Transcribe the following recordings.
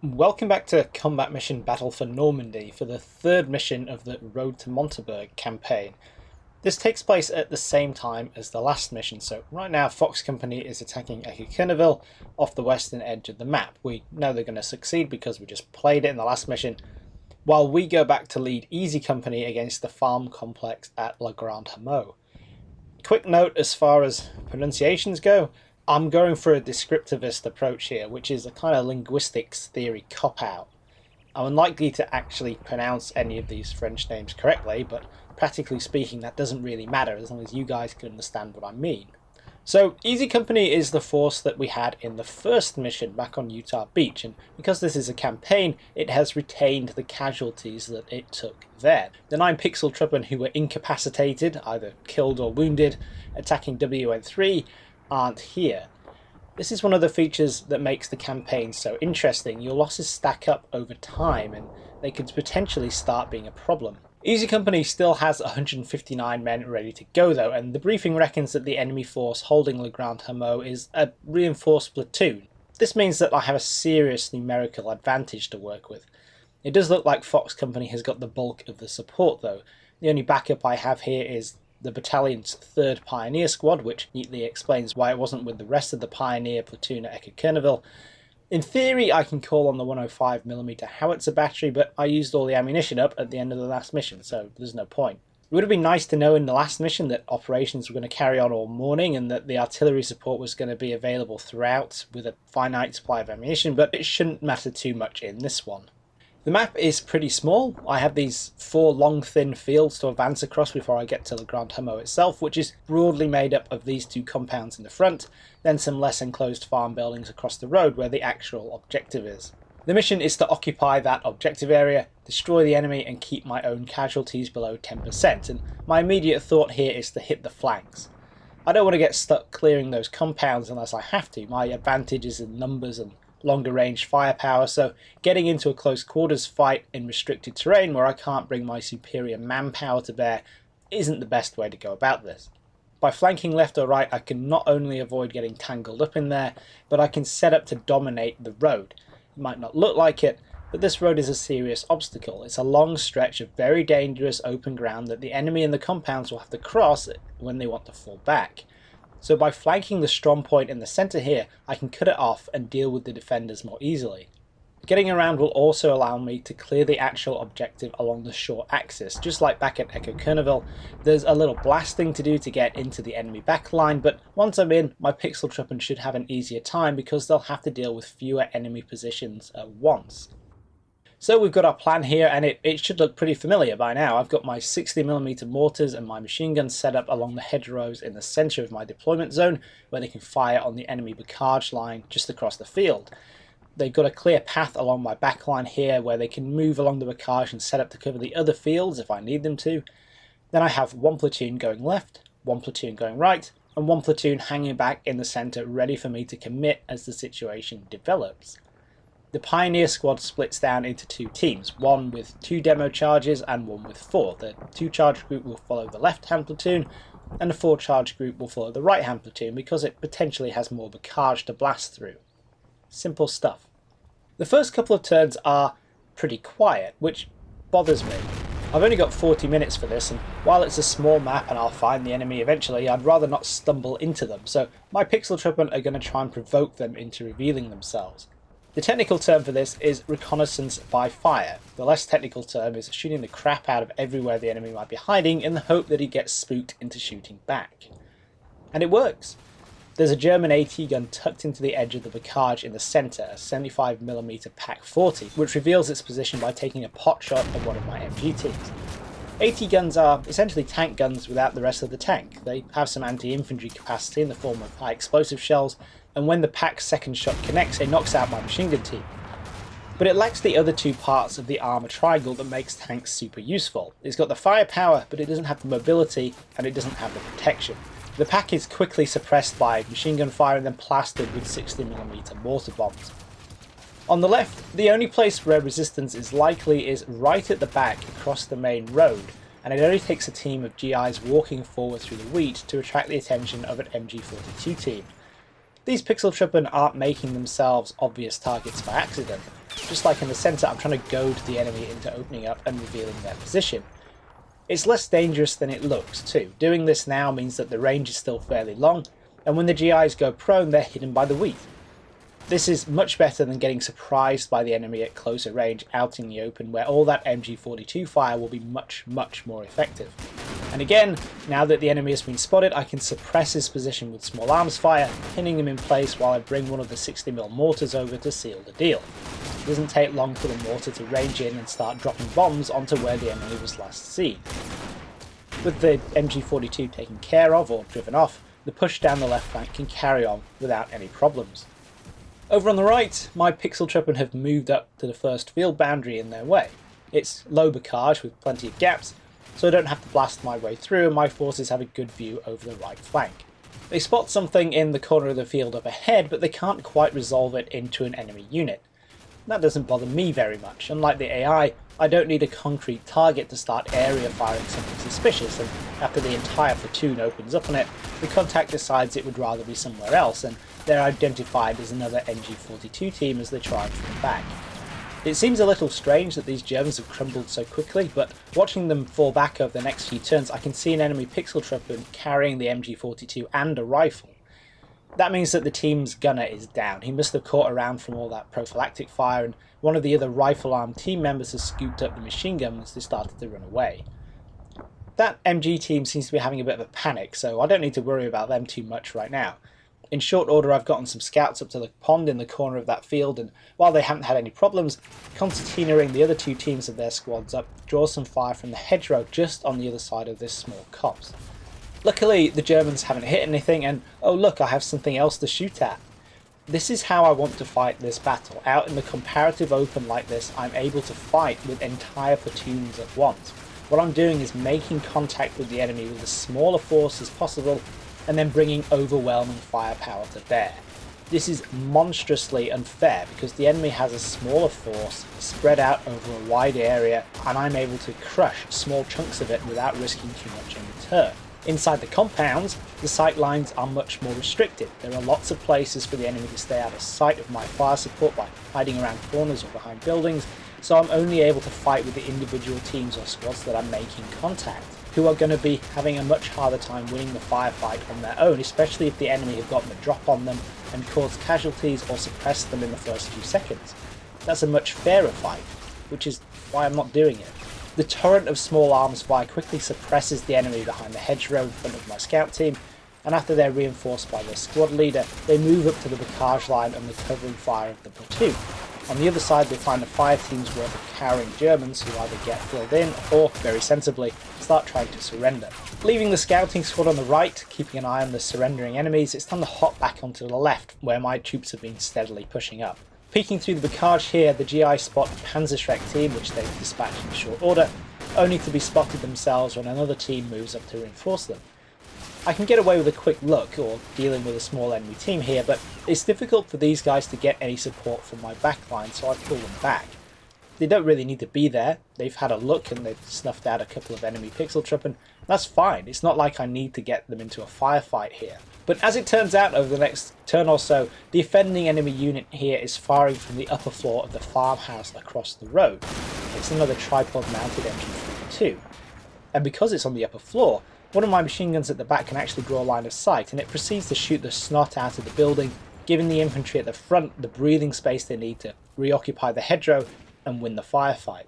Welcome back to Combat Mission Battle for Normandy for the third mission of the Road to Montebourg campaign. This takes place at the same time as the last mission, so right now Fox Company is attacking Turqueville off the western edge of the map. We know they're going to succeed because we just played it in the last mission, while we go back to lead Easy Company against the farm complex at Grande Hameau. Quick note as far as pronunciations go, I'm going for a descriptivist approach here, which is a kind of linguistics theory cop-out. I'm unlikely to actually pronounce any of these French names correctly, but practically speaking that doesn't really matter as long as you guys can understand what I mean. So Easy Company is the force that we had in the first mission back on Utah Beach, and because this is a campaign, it has retained the casualties that it took there. The 9 pixel truppen who were incapacitated, either killed or wounded, attacking WN3 aren't here. This is one of the features that makes the campaign so interesting. Your losses stack up over time and they could potentially start being a problem. Easy Company still has 159 men ready to go though, and the briefing reckons that the enemy force holding Le Grand Hameau is a reinforced platoon. This means that I have a serious numerical advantage to work with. It does look like Fox Company has got the bulk of the support though. The only backup I have here is the battalion's 3rd Pioneer Squad, which neatly explains why it wasn't with the rest of the Pioneer platoon at Turqueville. In theory, I can call on the 105mm howitzer battery, but I used all the ammunition up at the end of the last mission, so there's no point. It would have been nice to know in the last mission that operations were going to carry on all morning and that the artillery support was going to be available throughout with a finite supply of ammunition, but it shouldn't matter too much in this one. The map is pretty small. I have these 4 long thin fields to advance across before I get to Le Grand Hameau itself, which is broadly made up of these 2 compounds in the front, then some less enclosed farm buildings across the road where the actual objective is. The mission is to occupy that objective area, destroy the enemy and keep my own casualties below 10%, and my immediate thought here is to hit the flanks. I don't want to get stuck clearing those compounds unless I have to. My advantage is in numbers and longer range firepower, so getting into a close quarters fight in restricted terrain where I can't bring my superior manpower to bear isn't the best way to go about this. By flanking left or right, I can not only avoid getting tangled up in there, but I can set up to dominate the road. It might not look like it, but this road is a serious obstacle. It's a long stretch of very dangerous open ground that the enemy and the compounds will have to cross when they want to fall back. So by flanking the strong point in the centre here, I can cut it off and deal with the defenders more easily. Getting around will also allow me to clear the actual objective along the short axis. Just like back at Turqueville, there's a little blasting to do to get into the enemy backline, but once I'm in, my pixel truppen should have an easier time because they'll have to deal with fewer enemy positions at once. So we've got our plan here, and it should look pretty familiar by now. I've got my 60mm mortars and my machine guns set up along the hedgerows in the centre of my deployment zone, where they can fire on the enemy barrage line just across the field. They've got a clear path along my back line here, where they can move along the barrage and set up to cover the other fields if I need them to. Then I have 1 platoon going left, 1 platoon going right, and 1 platoon hanging back in the centre ready for me to commit as the situation develops. The Pioneer Squad splits down into 2 teams, one with 2 demo charges and one with 4. The 2 charge group will follow the left-hand platoon, and the 4 charge group will follow the right-hand platoon because it potentially has more barrage to blast through. Simple stuff. The first couple of turns are pretty quiet, which bothers me. I've only got 40 minutes for this, and while it's a small map and I'll find the enemy eventually, I'd rather not stumble into them, so my pixel truppen are going to try and provoke them into revealing themselves. The technical term for this is reconnaissance by fire. The less technical term is shooting the crap out of everywhere the enemy might be hiding in the hope that he gets spooked into shooting back. And it works. There's a German AT gun tucked into the edge of the barrage in the centre, a 75mm PaK 40, which reveals its position by taking a pot shot at one of my MG teams. AT guns are essentially tank guns without the rest of the tank. They have some anti-infantry capacity in the form of high explosive shells, and when the PaK's second shot connects, it knocks out my machine gun team. But it lacks the other 2 parts of the armour triangle that makes tanks super useful. It's got the firepower, but it doesn't have the mobility, and it doesn't have the protection. The PaK is quickly suppressed by machine gun fire and then plastered with 60mm mortar bombs. On the left, the only place where resistance is likely is right at the back across the main road, and it only takes a team of GIs walking forward through the wheat to attract the attention of an MG42 team. These pixel truppen aren't making themselves obvious targets by accident. Just like in the centre, I'm trying to goad the enemy into opening up and revealing their position. It's less dangerous than it looks too. Doing this now means that the range is still fairly long, and when the GIs go prone, they're hidden by the wheat. This is much better than getting surprised by the enemy at closer range out in the open, where all that MG42 fire will be much more effective. And again, now that the enemy has been spotted, I can suppress his position with small arms fire, pinning him in place while I bring one of the 60mm mortars over to seal the deal. It doesn't take long for the mortar to range in and start dropping bombs onto where the enemy was last seen. With the MG42 taken care of or driven off, the push down the left flank can carry on without any problems. Over on the right, my pixel truppen have moved up to the first field boundary in their way. It's low bocage with plenty of gaps, so I don't have to blast my way through and my forces have a good view over the right flank. They spot something in the corner of the field up ahead, but they can't quite resolve it into an enemy unit. That doesn't bother me very much. Unlike the AI, I don't need a concrete target to start area firing something suspicious, and after the entire platoon opens up on it, the contact decides it would rather be somewhere else, and they're identified as another MG42 team as they try from the back. It seems a little strange that these Germans have crumbled so quickly, but watching them fall back over the next few turns, I can see an enemy pixel truppen carrying the MG42 and a rifle. That means that the team's gunner is down. He must have caught around from all that prophylactic fire, and one of the other rifle-armed team members has scooped up the machine gun as they started to run away. That MG team seems to be having a bit of a panic, so I don't need to worry about them too much right now. In short order, I've gotten some scouts up to the pond in the corner of that field, and while they haven't had any problems, concertinaing the other two teams of their squads up draws some fire from the hedgerow just on the other side of this small copse. Luckily, the Germans haven't hit anything, and oh look, I have something else to shoot at. This is how I want to fight this battle. Out in the comparative open like this, I'm able to fight with entire platoons at once. What I'm doing is making contact with the enemy with as small a force as possible, and then bringing overwhelming firepower to bear. This is monstrously unfair because the enemy has a smaller force spread out over a wide area, and I'm able to crush small chunks of it without risking too much in return. Inside the compounds, the sight lines are much more restricted. There are lots of places for the enemy to stay out of sight of my fire support by hiding around corners or behind buildings, so I'm only able to fight with the individual teams or squads that I'm making contact, who are going to be having a much harder time winning the firefight on their own, especially if the enemy have gotten a drop on them and caused casualties or suppressed them in the first few seconds. That's a much fairer fight, which is why I'm not doing it. The torrent of small arms fire quickly suppresses the enemy behind the hedgerow in front of my scout team, and after they're reinforced by their squad leader, they move up to the bocage line under covering fire of the platoon. On the other side, they find the fire team's worth of cowering Germans who either get filled in or, very sensibly, start trying to surrender. Leaving the scouting squad on the right, keeping an eye on the surrendering enemies, it's time to hop back onto the left, where my troops have been steadily pushing up. Peeking through the bocage here, the GI spot the Panzerschreck team, which they've dispatched in short order, only to be spotted themselves when another team moves up to reinforce them. I can get away with a quick look, or dealing with a small enemy team here, but it's difficult for these guys to get any support from my backline, so I pull them back. They don't really need to be there. They've had a look and they've snuffed out a couple of enemy pixel truppen. That's fine. It's not like I need to get them into a firefight here. But as it turns out, over the next turn or so, the offending enemy unit here is firing from the upper floor of the farmhouse across the road. It's another tripod-mounted MG42. And because it's on the upper floor, one of my machine guns at the back can actually draw a line of sight, and it proceeds to shoot the snot out of the building, giving the infantry at the front the breathing space they need to reoccupy the hedgerow and win the firefight.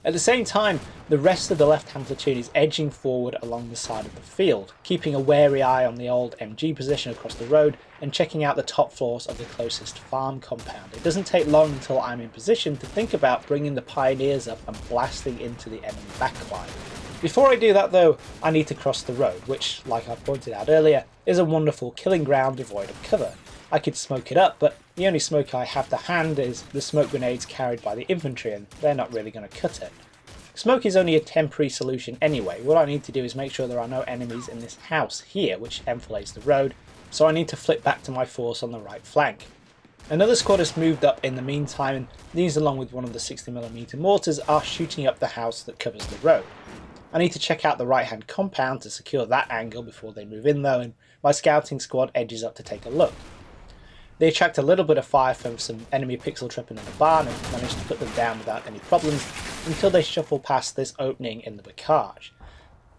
At the same time, the rest of the left-hand platoon is edging forward along the side of the field, keeping a wary eye on the old MG position across the road and checking out the top floors of the closest farm compound. It doesn't take long until I'm in position to think about bringing the pioneers up and blasting into the enemy backline. Before I do that though, I need to cross the road, which, like I pointed out earlier, is a wonderful killing ground devoid of cover. I could smoke it up, but the only smoke I have to hand is the smoke grenades carried by the infantry, and they're not really going to cut it. Smoke is only a temporary solution anyway. What I need to do is make sure there are no enemies in this house here, which enfilades the road, so I need to flip back to my force on the right flank. Another squad has moved up in the meantime, and these, along with one of the 60mm mortars, are shooting up the house that covers the road. I need to check out the right-hand compound to secure that angle before they move in though, and my scouting squad edges up to take a look. They attract a little bit of fire from some enemy pixel tripping in the barn and manage to put them down without any problems until they shuffle past this opening in the bocage.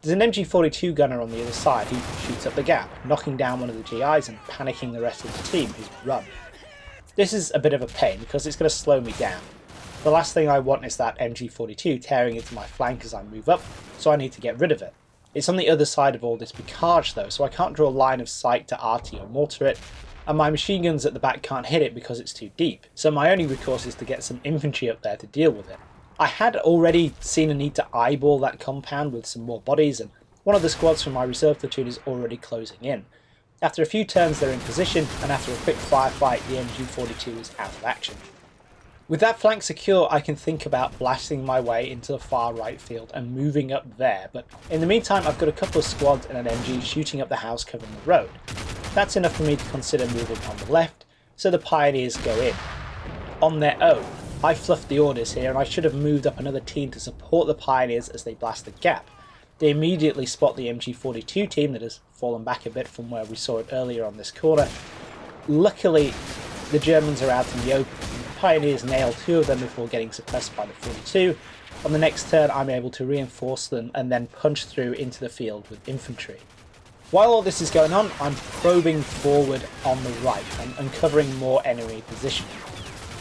There's an MG42 gunner on the other side who shoots up the gap, knocking down one of the GIs and panicking the rest of the team who's run. This is a bit of a pain because it's going to slow me down. The last thing I want is that MG42 tearing into my flank as I move up, so I need to get rid of it. It's on the other side of all this bocage though, so I can't draw a line of sight to RT or mortar it, and my machine guns at the back can't hit it because it's too deep, so my only recourse is to get some infantry up there to deal with it. I had already seen a need to eyeball that compound with some more bodies, and one of the squads from my reserve platoon is already closing in. After a few turns they're in position, and after a quick firefight the MG42 is out of action. With that flank secure, I can think about blasting my way into the far right field and moving up there, but in the meantime I've got a couple of squads and an MG shooting up the house covering the road. That's enough for me to consider moving on the left, so the pioneers go in. On their own, I fluffed the orders here and I should have moved up another team to support the pioneers as they blast the gap. They immediately spot the MG42 team that has fallen back a bit from where we saw it earlier on this corner. Luckily, the Germans are out in the open. The pioneers nail two of them before getting suppressed by the 42. On the next turn I'm able to reinforce them and then punch through into the field with infantry. While all this is going on, I'm probing forward on the right and uncovering more enemy position.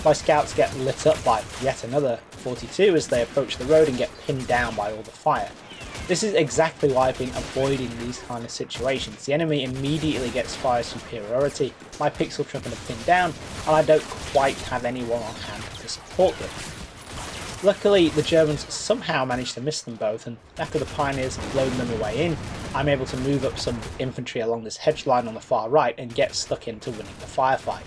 My scouts get lit up by yet another 42 as they approach the road and get pinned down by all the fire. This is exactly why I've been avoiding these kind of situations. The enemy immediately gets fire superiority, my pixel tripping are pinned down, and I don't quite have anyone on hand to support them. Luckily, the Germans somehow managed to miss them both, and after the pioneers have blown them away in, I'm able to move up some infantry along this hedge line on the far right and get stuck into winning the firefight.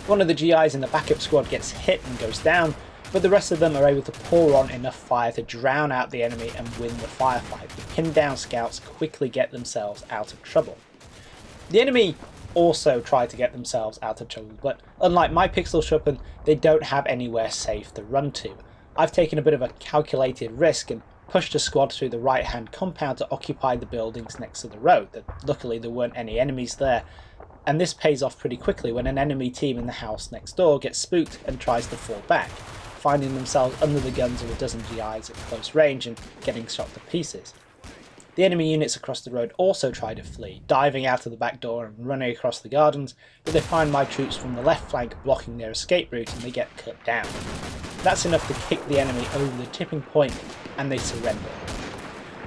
One of the GIs in the backup squad gets hit and goes down, but the rest of them are able to pour on enough fire to drown out the enemy and win the firefight. The pinned down scouts quickly get themselves out of trouble. The enemy also try to get themselves out of trouble, but unlike my pixel shuppen, they don't have anywhere safe to run to. I've taken a bit of a calculated risk and pushed a squad through the right hand compound to occupy the buildings next to the road. Luckily there weren't any enemies there, and this pays off pretty quickly when an enemy team in the house next door gets spooked and tries to fall back, finding themselves under the guns of a dozen GIs at close range and getting shot to pieces. The enemy units across the road also try to flee, diving out of the back door and running across the gardens, but they find my troops from the left flank blocking their escape route and they get cut down. That's enough to kick the enemy over the tipping point and they surrender.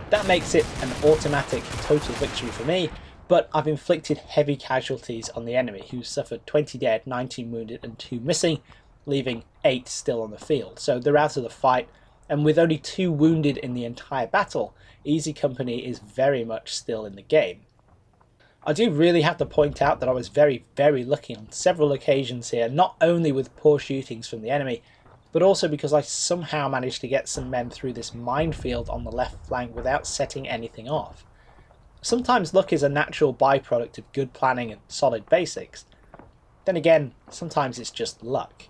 That makes it an automatic total victory for me, but I've inflicted heavy casualties on the enemy, who suffered 20 dead, 19 wounded and 2 missing, leaving 8 still on the field. So they're out of the fight, and with only 2 wounded in the entire battle, Easy Company is very much still in the game. I do really have to point out that I was very lucky on several occasions here, not only with poor shootings from the enemy, but also because I somehow managed to get some men through this minefield on the left flank without setting anything off. Sometimes luck is a natural byproduct of good planning and solid basics. Then again, sometimes it's just luck.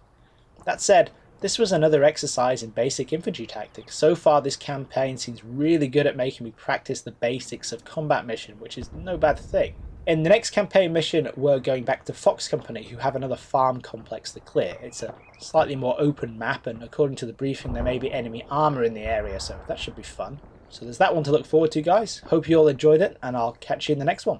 That said, this was another exercise in basic infantry tactics. So far this campaign seems really good at making me practice the basics of combat mission, which is no bad thing. In the next campaign mission we're going back to Fox Company, who have another farm complex to clear. It's a slightly more open map, and according to the briefing there may be enemy armour in the area, so that should be fun. So there's that one to look forward to, guys. Hope you all enjoyed it, and I'll catch you in the next one.